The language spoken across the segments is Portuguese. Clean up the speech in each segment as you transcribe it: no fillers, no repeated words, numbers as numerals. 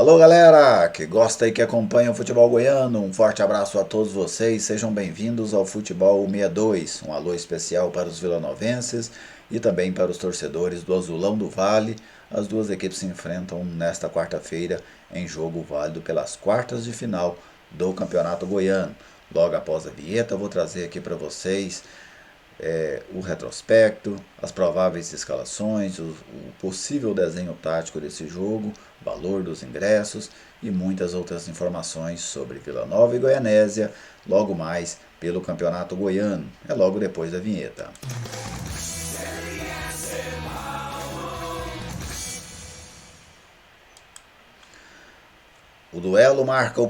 Alô galera que gosta e que acompanha o futebol goiano, um forte abraço a todos vocês, sejam bem-vindos ao Futebol 62, um alô especial para os vilanovenses e também para os torcedores do Azulão do Vale. As duas equipes se enfrentam nesta quarta-feira em jogo válido pelas quartas de final do Campeonato Goiano. Logo após a vinheta, eu vou trazer aqui para vocês o retrospecto, as prováveis escalações, o possível desenho tático desse jogo, valor dos ingressos e muitas outras informações sobre Vila Nova e Goianésia, logo mais pelo Campeonato Goiano. É logo depois da vinheta. O duelo marca o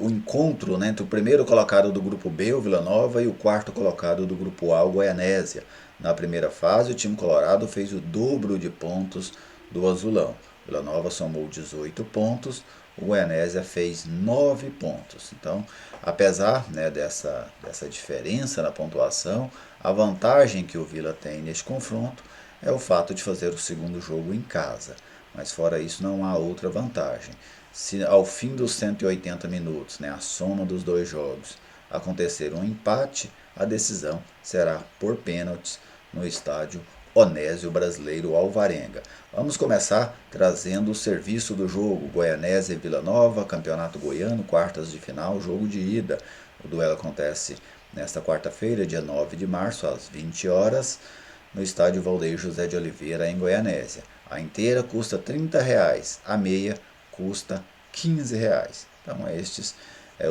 encontro, né, entre o primeiro colocado do grupo B, o Vila Nova, e o quarto colocado do grupo A, o Goianésia. Na primeira fase, o time colorado fez o dobro de pontos do Azulão. O Vila Nova somou 18 pontos, o Goianésia fez 9 pontos. Então, apesar, né, dessa diferença na pontuação, a vantagem que o Vila tem neste confronto é o fato de fazer o segundo jogo em casa. Mas fora isso, não há outra vantagem. Se ao fim dos 180 minutos, né, a soma dos dois jogos, acontecer um empate, a decisão será por pênaltis no estádio Onésio Brasileiro Alvarenga. Vamos começar trazendo o serviço do jogo. Goianésia e Vila Nova, Campeonato Goiano, quartas de final, jogo de ida. O duelo acontece nesta quarta-feira, dia 9 de março, às 20 horas, no estádio Valdeir José de Oliveira, em Goianésia. A inteira custa R$ 30, a meia custa R$ 15. Então, estes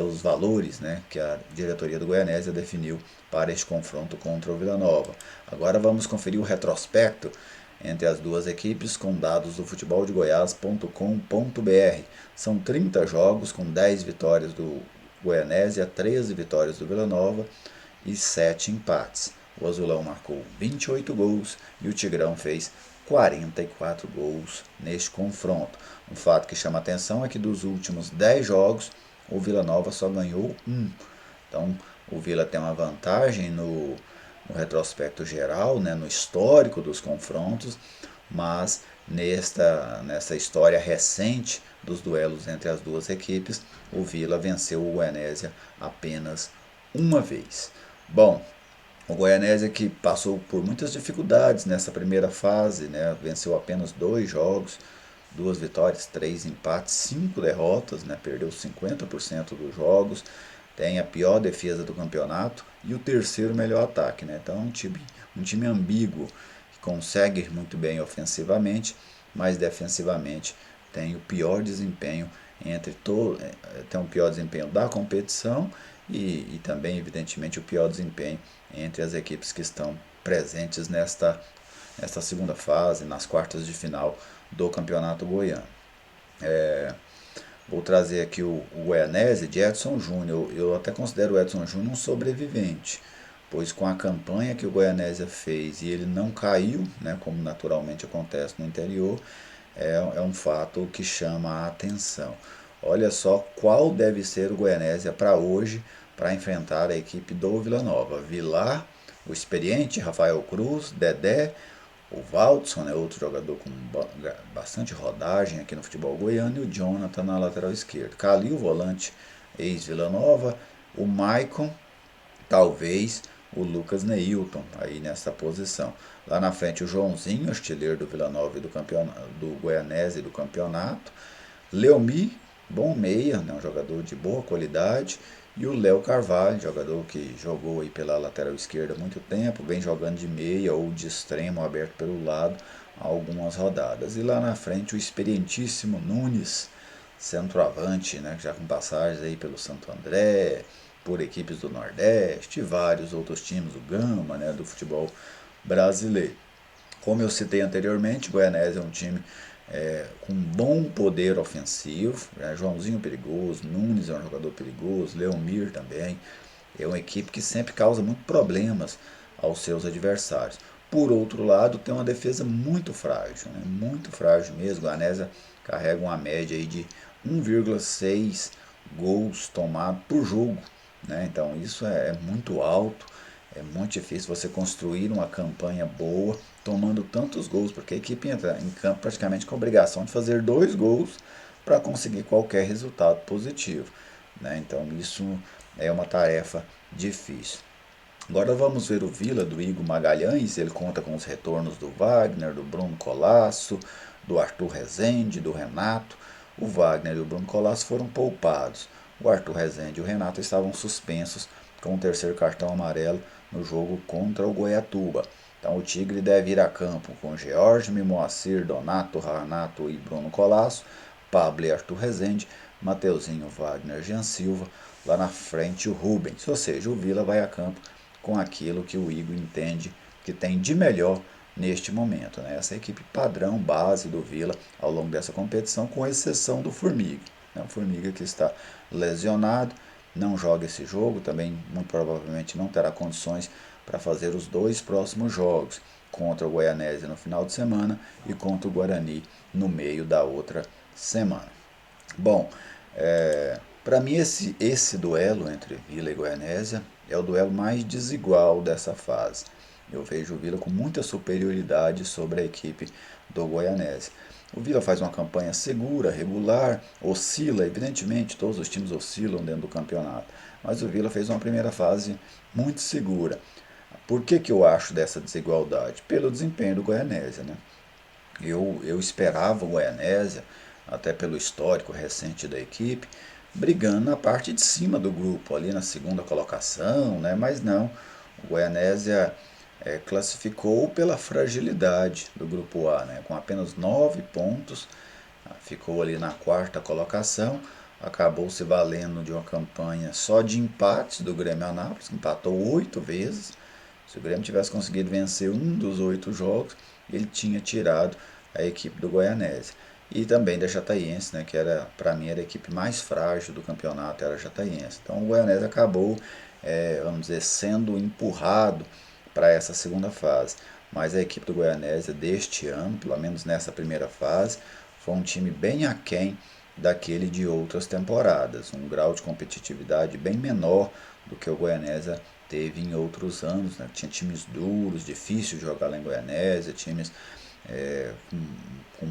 os valores, né, que a diretoria do Goianésia definiu para este confronto contra o Vila Nova. Agora vamos conferir o retrospecto entre as duas equipes com dados do futeboldegoias.com.br. São 30 jogos com 10 vitórias do Goianésia, 13 vitórias do Vila Nova e 7 empates. O Azulão marcou 28 gols e o Tigrão fez 44 gols neste confronto. Um fato que chama atenção é que dos últimos 10 jogos, o Vila Nova só ganhou um. Então, o Vila tem uma vantagem no retrospecto geral, né, no histórico dos confrontos, mas nessa história recente dos duelos entre as duas equipes, o Vila venceu o Goianésia apenas uma vez. Bom, o Goianésia que passou por muitas dificuldades nessa primeira fase, né, venceu apenas 2 jogos, 2 vitórias, 3 empates, 5 derrotas, né, perdeu 50% dos jogos, tem a pior defesa do campeonato e o terceiro melhor ataque. Né, então é um time ambíguo, que consegue ir muito bem ofensivamente, mas defensivamente tem o pior desempenho tem o pior desempenho da competição e também, evidentemente, o pior desempenho entre as equipes que estão presentes nesta segunda fase, nas quartas de final do Campeonato Goiano. Vou trazer aqui o Goianésia de Edson Júnior. Eu até considero o Edson Júnior um sobrevivente, pois com a campanha que o Goianésia fez e ele não caiu, né, como naturalmente acontece no interior, é um fato que chama a atenção. Olha só qual deve ser o Goianésia para hoje, para enfrentar a equipe do Vila Nova. Vilar, o experiente Rafael Cruz, Dedé, o Valdson, né, outro jogador com bastante rodagem aqui no futebol goiano, e o Jonathan na lateral esquerda. Calil, volante ex-Vila Nova, o Maicon, talvez o Lucas Neilton aí nessa posição. Lá na frente o Joãozinho, artilheiro do Vila Nova e do Goianésia e do campeonato. Leomi, bom meia, né, um jogador de boa qualidade. E o Léo Carvalho, jogador que jogou aí pela lateral esquerda há muito tempo, vem jogando de meia ou de extremo aberto pelo lado há algumas rodadas. E lá na frente o experientíssimo Nunes, centroavante, né, já com passagens aí pelo Santo André, por equipes do Nordeste e vários outros times, o Gama, né, do futebol brasileiro. Como eu citei anteriormente, o Goianésia é um time com bom poder ofensivo, né? Joãozinho perigoso, Nunes é um jogador perigoso, Leomir também. É uma equipe que sempre causa muitos problemas aos seus adversários. Por outro lado, tem uma defesa muito frágil, né? Muito frágil mesmo. O Goianésia carrega uma média aí de 1,6 gols tomados por jogo. Né? Então isso é muito alto, é muito difícil você construir uma campanha boa tomando tantos gols, porque a equipe entra em campo praticamente com a obrigação de fazer 2 gols para conseguir qualquer resultado positivo, né? Então isso é uma tarefa difícil. Agora vamos ver o Vila do Igor Magalhães. Ele conta com os retornos do Wagner, do Bruno Colasso, do Arthur Rezende, do Renato. O Wagner e o Bruno Colasso foram poupados. O Arthur Rezende e o Renato estavam suspensos com o terceiro cartão amarelo no jogo contra o Goiatuba. Então o Tigre deve ir a campo com George, Moacir, Donato, Renato e Bruno Colasso, Pablo e Arthur Rezende, Mateuzinho, Wagner, Jean Silva, lá na frente o Rubens. Ou seja, o Vila vai a campo com aquilo que o Igor entende que tem de melhor neste momento, né? Essa equipe padrão base do Vila ao longo dessa competição, com exceção do Formiga, né? O Formiga que está lesionado, não joga esse jogo, também muito provavelmente não terá condições para fazer os dois próximos jogos, contra o Goianésia no final de semana e contra o Guarani no meio da outra semana. Bom, para mim esse duelo entre Vila e Goianésia é o duelo mais desigual dessa fase. Eu vejo o Vila com muita superioridade sobre a equipe do Goianésia. O Vila faz uma campanha segura, regular, oscila, evidentemente todos os times oscilam dentro do campeonato, mas o Vila fez uma primeira fase muito segura. Por que eu acho dessa desigualdade? Pelo desempenho do Goianésia, né? Eu esperava o Goianésia, até pelo histórico recente da equipe, brigando na parte de cima do grupo, ali na segunda colocação, né? Mas não, o Goianésia classificou pela fragilidade do grupo A, né? Com apenas 9 pontos, ficou ali na quarta colocação, acabou se valendo de uma campanha só de empates do Grêmio Anápolis, que empatou 8 vezes. Se o Grêmio tivesse conseguido vencer um dos 8 jogos, ele tinha tirado a equipe do Goianésia. E também da Jataiense, né, que era, para mim, era a equipe mais frágil do campeonato, era a Jataiense. Então o Goianésia acabou, vamos dizer, sendo empurrado para essa segunda fase. Mas a equipe do Goianésia deste ano, pelo menos nessa primeira fase, foi um time bem aquém daquele de outras temporadas. Um grau de competitividade bem menor do que o Goianésia teve em outros anos, né? Tinha times duros, difícil de jogar lá em Goianésia, times com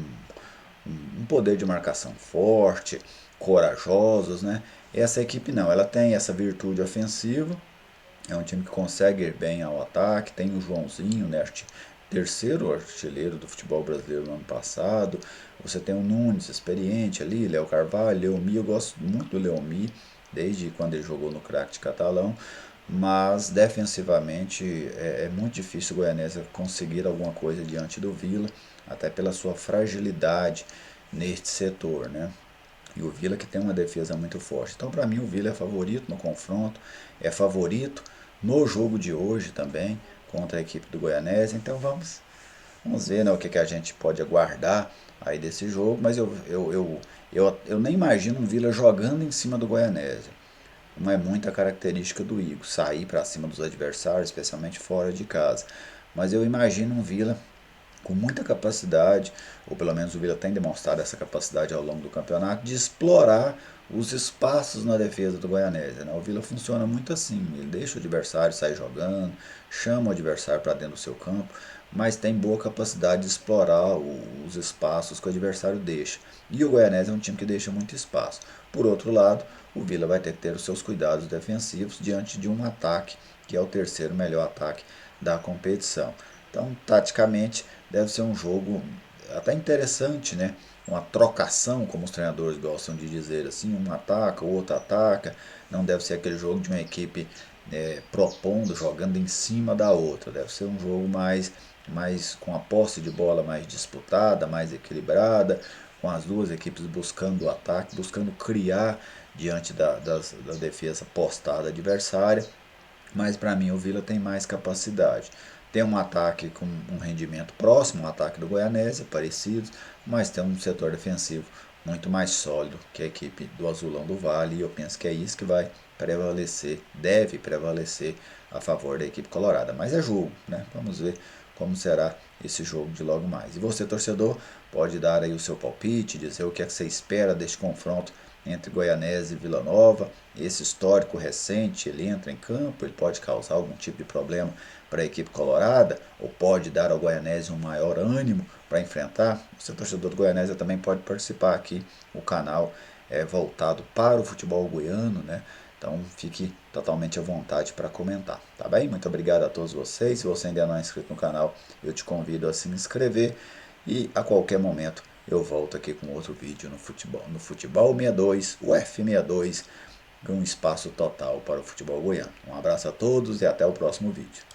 um poder de marcação forte, corajosos, né? Essa equipe não, ela tem essa virtude ofensiva, é um time que consegue ir bem ao ataque, tem o Joãozinho, né, terceiro artilheiro do futebol brasileiro no ano passado, você tem o Nunes, experiente ali, Léo Carvalho, Leomi, eu gosto muito do Leomi, desde quando ele jogou no craque de Catalão, mas defensivamente é muito difícil o Goianésia conseguir alguma coisa diante do Vila, até pela sua fragilidade neste setor, né? E o Vila que tem uma defesa muito forte. Então, para mim, o Vila é favorito no confronto, é favorito no jogo de hoje também, contra a equipe do Goianésia. Então, vamos ver, né, o que a gente pode aguardar aí desse jogo. Mas eu nem imagino um Vila jogando em cima do Goianésia. Não é muita característica do Igor, sair para cima dos adversários, especialmente fora de casa. Mas eu imagino um Vila com muita capacidade, ou pelo menos o Vila tem demonstrado essa capacidade ao longo do campeonato, de explorar os espaços na defesa do Goianésia, né? O Vila funciona muito assim, ele deixa o adversário sair jogando, chama o adversário para dentro do seu campo, mas tem boa capacidade de explorar os espaços que o adversário deixa. E o Goianésia é um time que deixa muito espaço. Por outro lado, o Vila vai ter que ter os seus cuidados defensivos diante de um ataque, que é o terceiro melhor ataque da competição. Então, taticamente, deve ser um jogo até interessante, né? Uma trocação, como os treinadores gostam de dizer assim, um ataca, o outro ataca. Não deve ser aquele jogo de uma equipe propondo, jogando em cima da outra. Deve ser um jogo mais com a posse de bola mais disputada, mais equilibrada, com as duas equipes buscando o ataque, buscando criar diante da defesa postada adversária. Mas para mim o Vila tem mais capacidade. Tem um ataque com um rendimento próximo, um ataque do Goianésia, parecidos, mas tem um setor defensivo muito mais sólido que a equipe do Azulão do Vale, e eu penso que é isso que vai prevalecer, deve prevalecer a favor da equipe colorada. Mas é jogo, né? Vamos ver como será esse jogo de logo mais. E você, torcedor, pode dar aí o seu palpite, dizer o que é que você espera deste confronto entre Goianésia e Vila Nova. Esse histórico recente, ele entra em campo, ele pode causar algum tipo de problema para a equipe colorada, ou pode dar ao Goianésia um maior ânimo para enfrentar. Você, torcedor do Goianésia, também pode participar aqui. O canal é voltado para o futebol goiano, né? Então fique totalmente à vontade para comentar, tá bem? Muito obrigado a todos vocês. Se você ainda não é inscrito no canal, eu te convido a se inscrever e a qualquer momento eu volto aqui com outro vídeo no Futebol 62, o F62, com um espaço total para o futebol goiano. Um abraço a todos e até o próximo vídeo.